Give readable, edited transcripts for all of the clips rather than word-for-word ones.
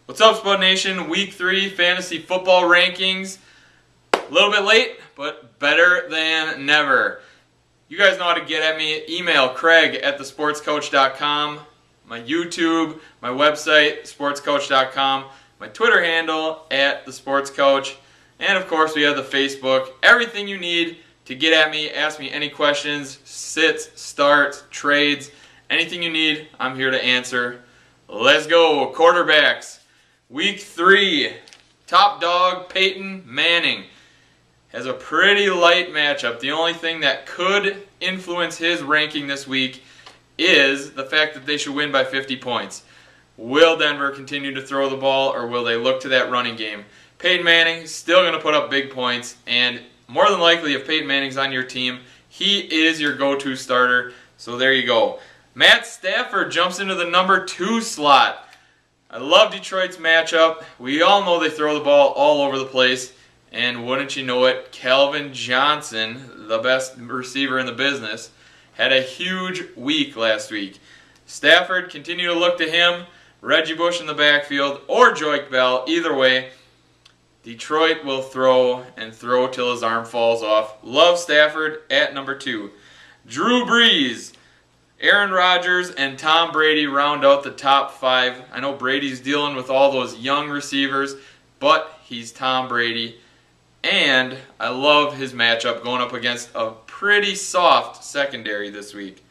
What's up, Spud Nation? Week 3 fantasy football rankings. A little bit late, but better than never. You guys know how to get at me. Email craig@thesportscoach.com. My YouTube, my website, sportscoach.com. My Twitter handle, @thesportscoach. And of course, we have the Facebook. Everything you need to get at me, ask me any questions, sits, starts, trades, anything you need, I'm here to answer. Let's go. Quarterbacks. Week 3, top dog Peyton Manning has a pretty light matchup. The only thing that could influence his ranking this week is the fact that they should win by 50 points. Will Denver continue to throw the ball, or will they look to that running game? Peyton Manning is still going to put up big points, and more than likely, if Peyton Manning's on your team, he is your go-to starter. So there you go. Matt Stafford jumps into the number 2 slot. I love Detroit's matchup. We all know they throw the ball all over the place. And wouldn't you know it, Calvin Johnson, the best receiver in the business, had a huge week last week. Stafford, continue to look to him. Reggie Bush in the backfield, or Joique Bell. Either way, Detroit will throw and throw till his arm falls off. Love Stafford at number 2. Drew Brees, Aaron Rodgers, and Tom Brady round out the top 5. I know Brady's dealing with all those young receivers, but he's Tom Brady. And I love his matchup going up against a pretty soft secondary this week.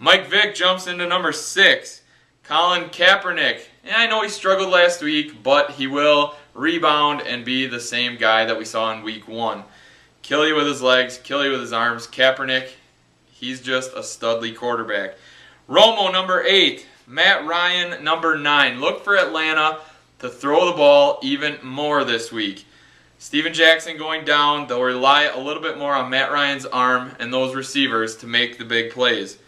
Mike Vick jumps into number 6. Colin Kaepernick. Yeah, I know he struggled last week, but he will rebound and be the same guy that we saw in week 1. Kill you with his legs, kill you with his arms. Kaepernick, he's just a studly quarterback. Romo, number 8. Matt Ryan, number 9. Look for Atlanta to throw the ball even more this week. Steven Jackson going down. They'll rely a little bit more on Matt Ryan's arm and those receivers to make the big plays.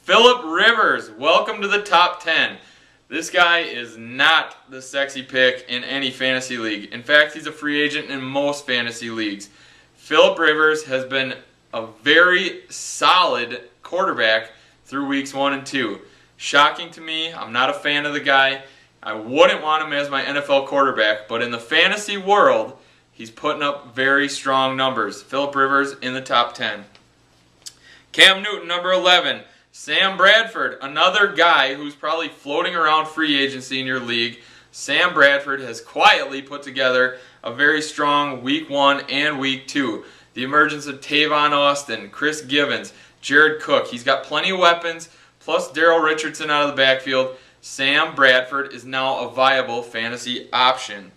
Phillip Rivers, welcome to the top 10. This guy is not the sexy pick in any fantasy league. In fact, he's a free agent in most fantasy leagues. Phillip Rivers has been a very solid quarterback through weeks 1 and 2. Shocking to me. I'm not a fan of the guy. I wouldn't want him as my NFL quarterback, but in the fantasy world, he's putting up very strong numbers. Phillip Rivers in the top 10. Cam Newton, number 11. Sam Bradford, another guy who's probably floating around free agency in your league. Sam Bradford has quietly put together a very strong week 1 and week 2. The emergence of Tavon Austin, Chris Givens, Jared Cook. He's got plenty of weapons, plus Daryl Richardson out of the backfield. Sam Bradford is now a viable fantasy option.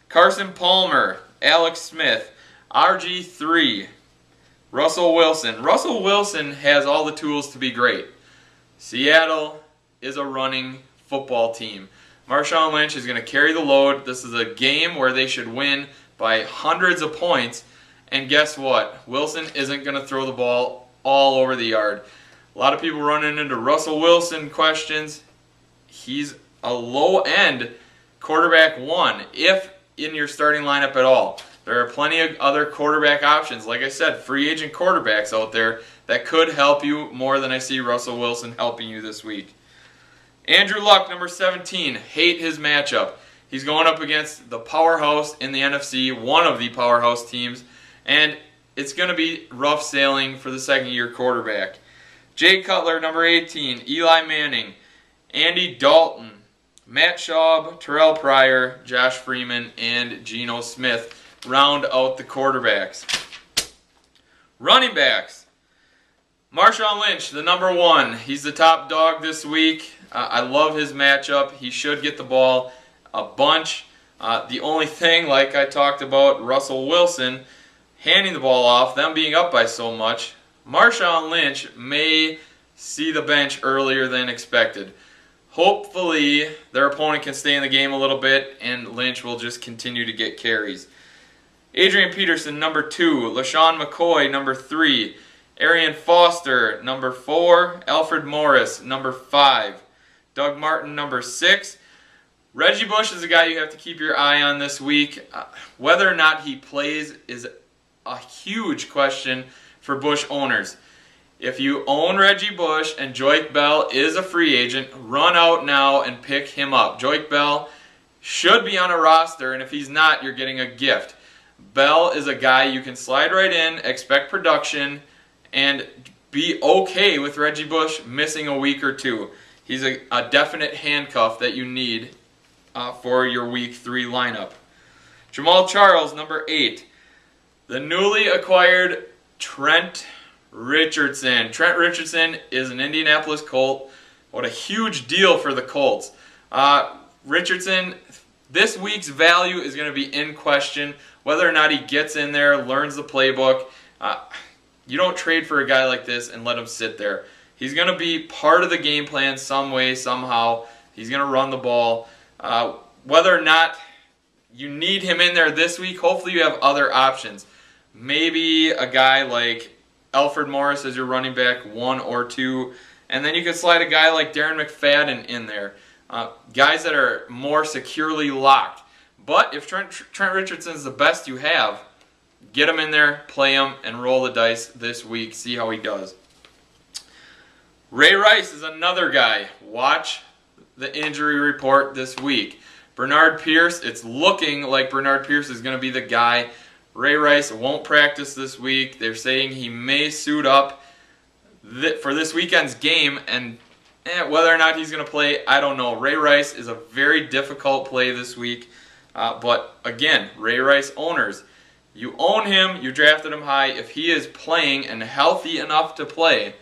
Carson Palmer, Alex Smith, RG3, Russell Wilson. Russell Wilson has all the tools to be great. Seattle is a running football team. Marshawn Lynch is going to carry the load. This is a game where they should win by hundreds of points. And guess what? Wilson isn't going to throw the ball all over the yard. A lot of people running into Russell Wilson questions. He's a low-end quarterback 1, if in your starting lineup at all. There are plenty of other quarterback options. Like I said, free agent quarterbacks out there that could help you more than I see Russell Wilson helping you this week. Andrew Luck, number 17. Hate his matchup. He's going up against the powerhouse in the NFC, one of the powerhouse teams, and it's going to be rough sailing for the second-year quarterback. Jay Cutler, number 18. Eli Manning, Andy Dalton, Matt Schaub, Terrell Pryor, Josh Freeman, and Geno Smith round out the quarterbacks. Running backs. Marshawn Lynch, the number 1. He's the top dog this week. I love his matchup. He should get the ball a bunch. The only thing, like I talked about, Russell Wilson handing the ball off, them being up by so much, Marshawn Lynch may see the bench earlier than expected. Hopefully, their opponent can stay in the game a little bit, and Lynch will just continue to get carries. Adrian Peterson, number 2. LaShawn McCoy, number 3. Arian Foster, number 4. Alfred Morris, number 5. Doug Martin, number 6. Reggie Bush is a guy you have to keep your eye on this week. Whether or not he plays is a huge question for Bush owners. If you own Reggie Bush and Joique Bell is a free agent, run out now and pick him up. Joique Bell should be on a roster, and if he's not, you're getting a gift. Bell is a guy you can slide right in, expect production, and be okay with Reggie Bush missing a week or two. He's a definite handcuff that you need for your Week 3 lineup. Jamal Charles, number 8. The newly acquired Trent Richardson. Trent Richardson is an Indianapolis Colt. What a huge deal for the Colts. Richardson, this week's value is going to be in question. Whether or not he gets in there, learns the playbook. You don't trade for a guy like this and let him sit there. He's going to be part of the game plan some way, somehow. He's going to run the ball. Whether or not you need him in there this week, hopefully you have other options. Maybe a guy like Alfred Morris as your running back, 1 or 2. And then you could slide a guy like Darren McFadden in there. Guys that are more securely locked. But if Trent Richardson is the best you have, get him in there, play him, and roll the dice this week. See how he does. Ray Rice is another guy. Watch the injury report this week. Bernard Pierce, it's looking like Bernard Pierce is going to be the guy. Ray Rice won't practice this week. They're saying he may suit up for this weekend's game, and whether or not he's going to play, I don't know. Ray Rice is a very difficult play this week. But again, Ray Rice owners, you own him, you drafted him high. If he is playing and healthy enough to play,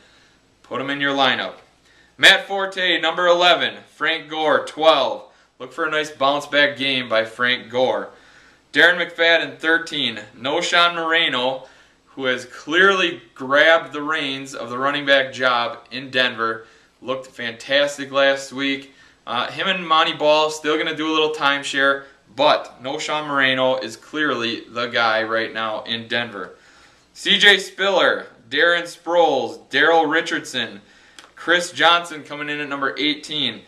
put him in your lineup. Matt Forte, number 11. Frank Gore, 12. Look for a nice bounce-back game by Frank Gore. Darren McFadden, 13. Noshawn Moreno, who has clearly grabbed the reins of the running back job in Denver, looked fantastic last week. Him and Monty Ball still going to do a little timeshare, but Noshawn Moreno is clearly the guy right now in Denver. CJ Spiller, Darren Sproles, Daryl Richardson, Chris Johnson coming in at number 18.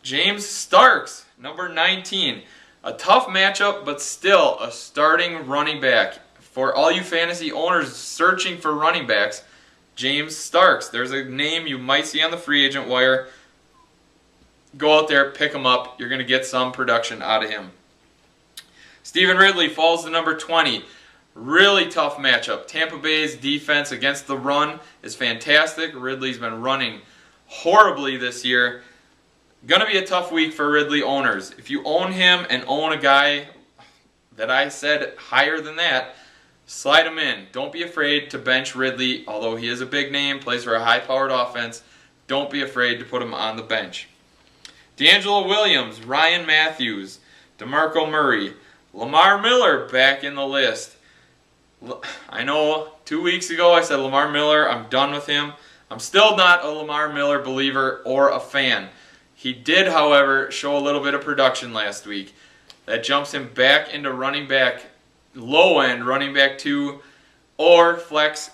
James Starks, number 19. A tough matchup, but still a starting running back. For all you fantasy owners searching for running backs, James Starks. There's a name you might see on the free agent wire. Go out there, pick him up. You're going to get some production out of him. Stephen Ridley falls to number 20. Really tough matchup. Tampa Bay's defense against the run is fantastic. Ridley's been running horribly this year. Going to be a tough week for Ridley owners. If you own him and own a guy that I said higher than that, slide him in. Don't be afraid to bench Ridley, although he is a big name, plays for a high-powered offense. Don't be afraid to put him on the bench. D'Angelo Williams, Ryan Matthews, DeMarco Murray, Lamar Miller back in the list. I know 2 weeks ago I said Lamar Miller, I'm done with him. I'm still not a Lamar Miller believer or a fan. He did, however, show a little bit of production last week. That jumps him back into running back, low-end running back 2, or flex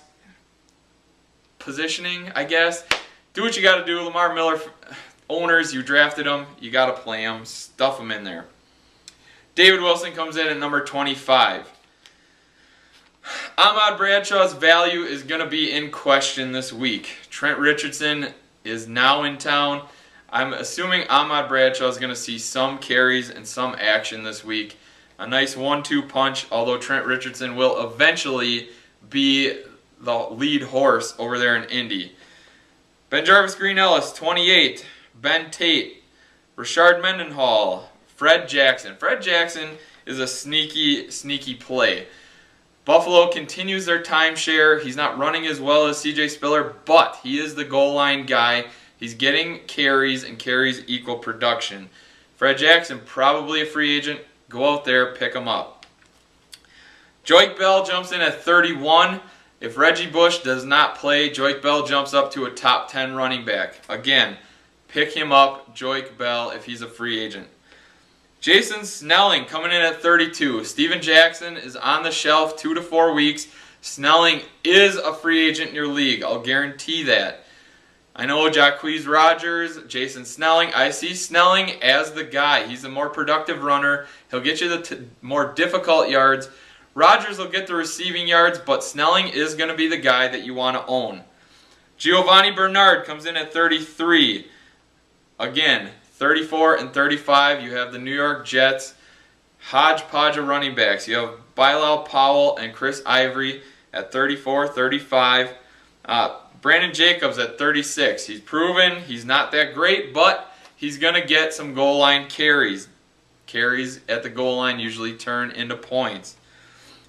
positioning, I guess. Do what you got to do. Lamar Miller owners, you drafted him. You got to play him. Stuff him in there. David Wilson comes in at number 25. Ahmad Bradshaw's value is going to be in question this week. Trent Richardson is now in town. I'm assuming Ahmad Bradshaw is going to see some carries and some action this week. A nice 1-2 punch, although Trent Richardson will eventually be the lead horse over there in Indy. BenJarvus Green-Ellis, 28. Ben Tate, Rashard Mendenhall, Fred Jackson. Fred Jackson is a sneaky play. Buffalo continues their timeshare. He's not running as well as CJ Spiller, but he is the goal line guy. He's getting carries, and carries equal production. Fred Jackson, probably a free agent. Go out there, pick him up. Joique Bell jumps in at 31. If Reggie Bush does not play, Joique Bell jumps up to a top 10 running back. Again, pick him up, Joique Bell, if he's a free agent. Jason Snelling coming in at 32. Steven Jackson is on the shelf 2 to 4 weeks. Snelling is a free agent in your league. I'll guarantee that. I know Jacquizz Rodgers, Jason Snelling. I see Snelling as the guy. He's a more productive runner. He'll get you the more difficult yards. Rodgers will get the receiving yards, but Snelling is going to be the guy that you want to own. Giovanni Bernard comes in at 33. Again, 34 and 35, you have the New York Jets. Hodgepodge of running backs. You have Bilal Powell and Chris Ivory at 34, 35. Brandon Jacobs at 36. He's proven he's not that great, but he's going to get some goal line carries. Carries at the goal line usually turn into points.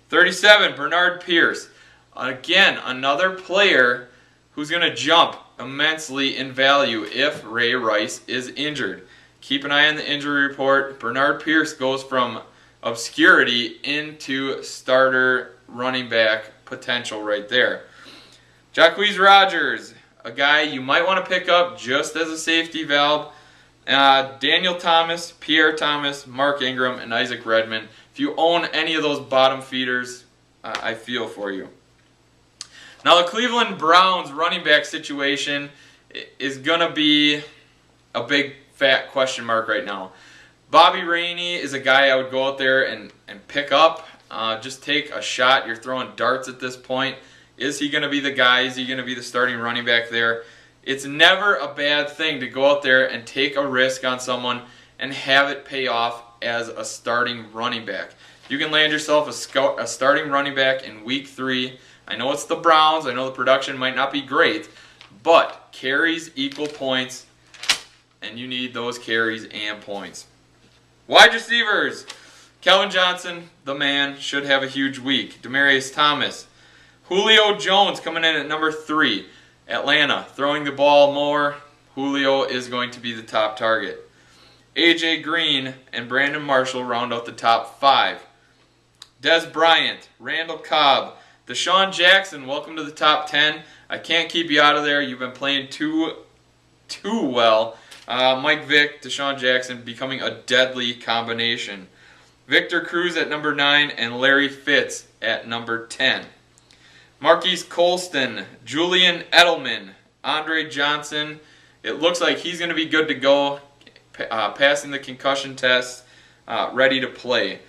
37, Bernard Pierce. Again, another player who's going to jump immensely in value if Ray Rice is injured. Keep an eye on the injury report. Bernard Pierce goes from obscurity into starter running back potential right there. Jacquizz Rodgers, a guy you might want to pick up just as a safety valve. Daniel Thomas, Pierre Thomas, Mark Ingram, and Isaac Redman. If you own any of those bottom feeders, I feel for you. Now the Cleveland Browns running back situation is going to be a big fat question mark right now. Bobby Rainey is a guy I would go out there and pick up. Just take a shot. You're throwing darts at this point. Is he going to be the guy? Is he going to be the starting running back there? It's never a bad thing to go out there and take a risk on someone and have it pay off as a starting running back. You can land yourself a starting running back in week 3. I know it's the Browns. I know the production might not be great, but carries equal points, and you need those carries and points. Wide receivers. Calvin Johnson, the man, should have a huge week. Demaryius Thomas. Julio Jones coming in at number 3. Atlanta throwing the ball more. Julio is going to be the top target. A.J. Green and Brandon Marshall round out the top 5. Dez Bryant, Randall Cobb, Deshaun Jackson, welcome to the top 10. I can't keep you out of there. You've been playing too well. Mike Vick, Deshaun Jackson becoming a deadly combination. Victor Cruz at number 9 and Larry Fitz at number 10. Marquise Colston, Julian Edelman, Andre Johnson. It looks like he's going to be good to go, passing the concussion test, ready to play.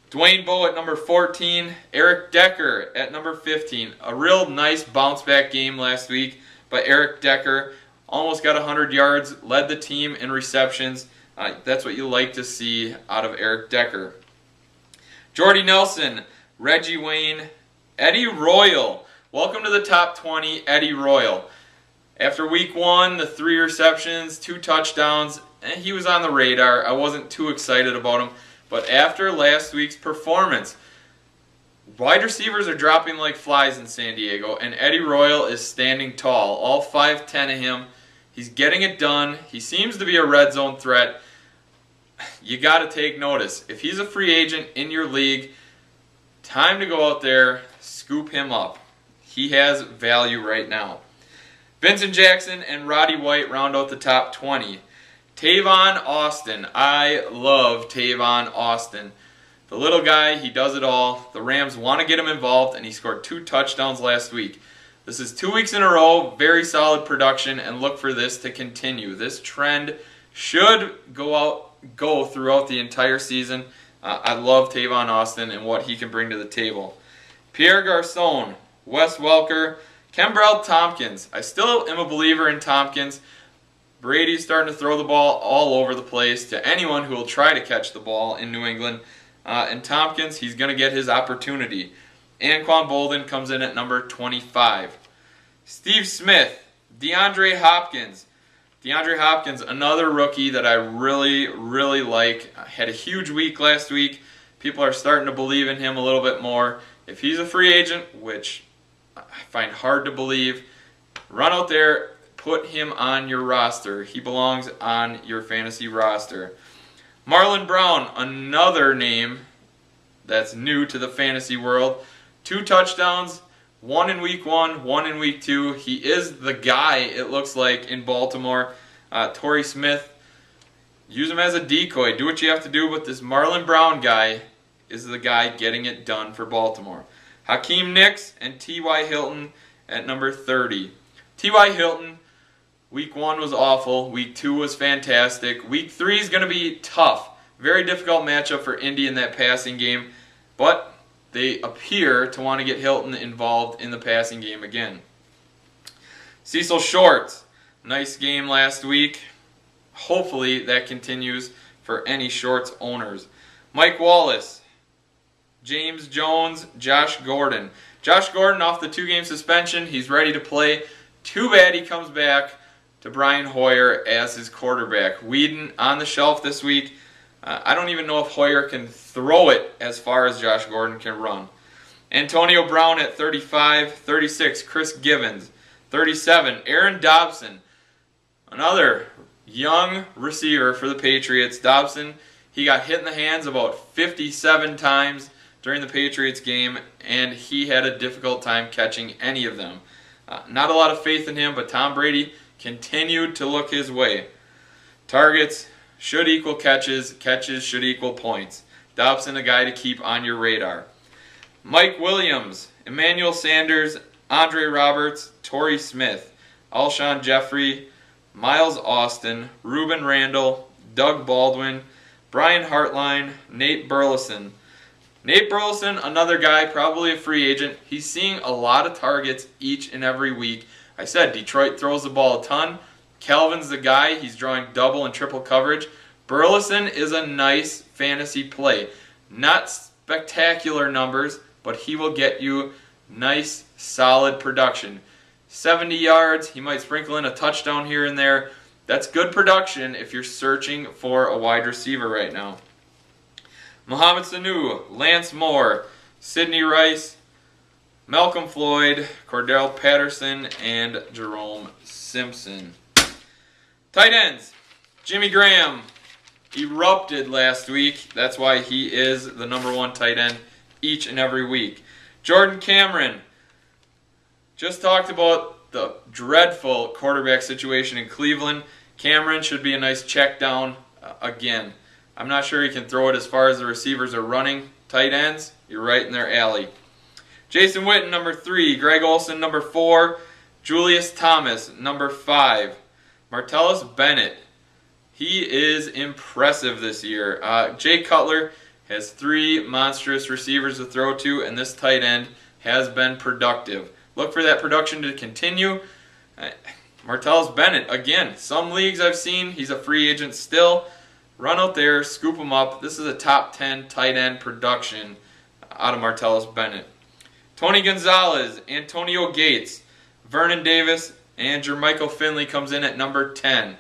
Dwayne Bowe at number 14, Eric Decker at number 15. A real nice bounce back game last week by Eric Decker. Almost got 100 yards, led the team in receptions. That's what you like to see out of Eric Decker. Jordy Nelson, Reggie Wayne, Eddie Royal. Welcome to the top 20, Eddie Royal. After week 1, the 3 receptions, 2 touchdowns, and he was on the radar. I wasn't too excited about him. But after last week's performance, wide receivers are dropping like flies in San Diego, and Eddie Royal is standing tall. All 5'10" of him. He's getting it done. He seems to be a red zone threat. You got to take notice. If he's a free agent in your league, time to go out there, scoop him up. He has value right now. Vincent Jackson and Roddy White round out the top 20. Tavon Austin. I love Tavon Austin. The little guy, he does it all. The Rams want to get him involved, and he scored 2 touchdowns last week. This is 2 weeks in a row, very solid production, and look for this to continue. This trend should go throughout the entire season. I love Tavon Austin and what he can bring to the table. Pierre Garçon, Wes Welker, Kenbrell Tompkins. I still am a believer in Tompkins. Brady's starting to throw the ball all over the place to anyone who will try to catch the ball in New England. And Tompkins, he's going to get his opportunity. Anquan Bolden comes in at number 25. Steve Smith, DeAndre Hopkins. DeAndre Hopkins, another rookie that I really, really like. Had a huge week last week. People are starting to believe in him a little bit more. If he's a free agent, which I find hard to believe, run out there, put him on your roster. He belongs on your fantasy roster. Marlon Brown, another name that's new to the fantasy world. 2 touchdowns, 1 in week 1, 1 in week 2. He is the guy, it looks like, in Baltimore. Torrey Smith, use him as a decoy. Do what you have to do, but this Marlon Brown guy is the guy getting it done for Baltimore. Hakeem Nicks and T.Y. Hilton at number 30. T.Y. Hilton, week 1 was awful. Week 2 was fantastic. Week 3 is going to be tough. Very difficult matchup for Indy in that passing game. But they appear to want to get Hilton involved in the passing game again. Cecil Short, nice game last week. hopefully that continues for any Shorts owners. Mike Wallace, James Jones, Josh Gordon. Josh Gordon off the 2-game suspension. He's ready to play. Too bad he comes back to Brian Hoyer as his quarterback. Whedon on the shelf this week. I don't even know if Hoyer can throw it as far as Josh Gordon can run. Antonio Brown at 35. 36, Chris Givens. 37, Aaron Dobson. Another young receiver for the Patriots. Dobson, he got hit in the hands about 57 times during the Patriots game, and he had a difficult time catching any of them. Not a lot of faith in him, but Tom Brady continued to look his way. Targets should equal catches. Catches should equal points. Dobson, a guy to keep on your radar. Mike Williams, Emmanuel Sanders, Andre Roberts, Torrey Smith, Alshon Jeffrey, Miles Austin, Ruben Randall, Doug Baldwin, Brian Hartline, Nate Burleson. Nate Burleson, another guy, probably a free agent. He's seeing a lot of targets each and every week. I said Detroit throws the ball a ton. Calvin's the guy. He's drawing double and triple coverage. Burleson is a nice fantasy play. Not spectacular numbers, but he will get you nice, solid production. 70 yards, he might sprinkle in a touchdown here and there. That's good production if you're searching for a wide receiver right now. Mohamed Sanu, Lance Moore, Sidney Rice, Malcolm Floyd, Cordell Patterson, and Jerome Simpson. Tight ends, Jimmy Graham erupted last week. That's why he is the number 1 tight end each and every week. Jordan Cameron, just talked about the dreadful quarterback situation in Cleveland. Cameron should be a nice check down again. I'm not sure he can throw it as far as the receivers are running. Tight ends, you're right in their alley. Jason Witten, number 3. Greg Olsen, number 4. Julius Thomas, number 5. Martellus Bennett, he is impressive this year. Jay Cutler has 3 monstrous receivers to throw to, and this tight end has been productive. Look for that production to continue. Martellus Bennett, again, some leagues I've seen, he's a free agent still. Run out there, scoop him up. This is a top 10 tight end production out of Martellus Bennett. Tony Gonzalez, Antonio Gates, Vernon Davis, and Jermichael Finley comes in at number 10.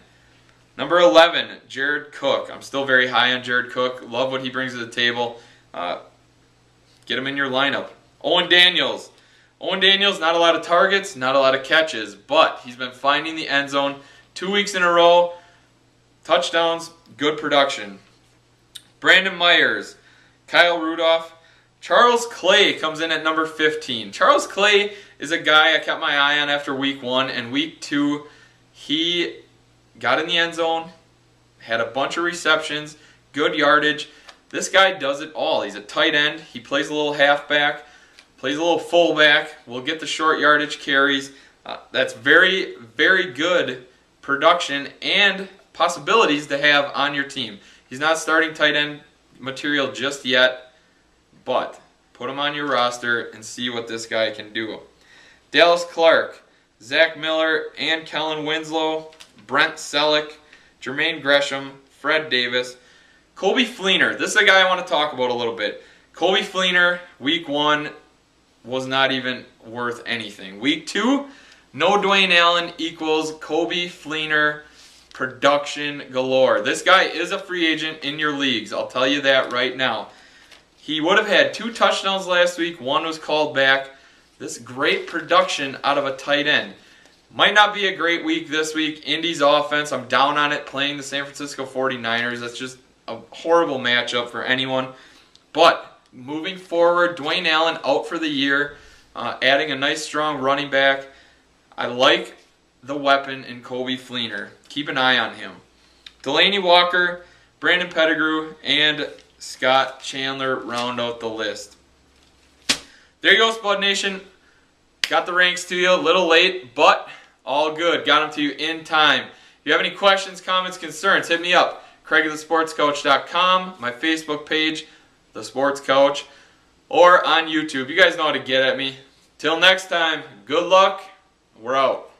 Number 11, Jared Cook. I'm still very high on Jared Cook. Love what he brings to the table. Get him in your lineup. Owen Daniels. Owen Daniels, not a lot of targets, not a lot of catches, but he's been finding the end zone 2 weeks in a row. Touchdowns, good production. Brandon Myers, Kyle Rudolph. Charles Clay comes in at number 15. Charles Clay is a guy I kept my eye on after week 1, and week 2 he got in the end zone, had a bunch of receptions, good yardage. This guy does it all. He's a tight end. He plays a little halfback, plays a little fullback, will get the short yardage carries. That's very, very good production and possibilities to have on your team. He's not starting tight end material just yet, but put him on your roster and see what this guy can do. Dallas Clark, Zach Miller, and Kellen Winslow, Brent Selleck, Jermaine Gresham, Fred Davis, Colby Fleener. This is a guy I want to talk about a little bit. Colby Fleener, week 1, was not even worth anything. Week 2, no Dwayne Allen equals Colby Fleener production galore. This guy is a free agent in your leagues. I'll tell you that right now. He would have had 2 touchdowns last week. 1 was called back. This great production out of a tight end. Might not be a great week this week. Indy's offense, I'm down on it, playing the San Francisco 49ers. That's just a horrible matchup for anyone. But moving forward, Dwayne Allen out for the year, adding a nice strong running back. I like the weapon in Colby Fleener. Keep an eye on him. Delaney Walker, Brandon Pettigrew, and Scott Chandler round out the list. There you go, Spud Nation. Got the ranks to you a little late, but all good. Got them to you in time. If you have any questions, comments, concerns, hit me up. CraigTheSportsCoach.com, my Facebook page, The Sports Coach, or on YouTube. You guys know how to get at me. Till next time, good luck. We're out.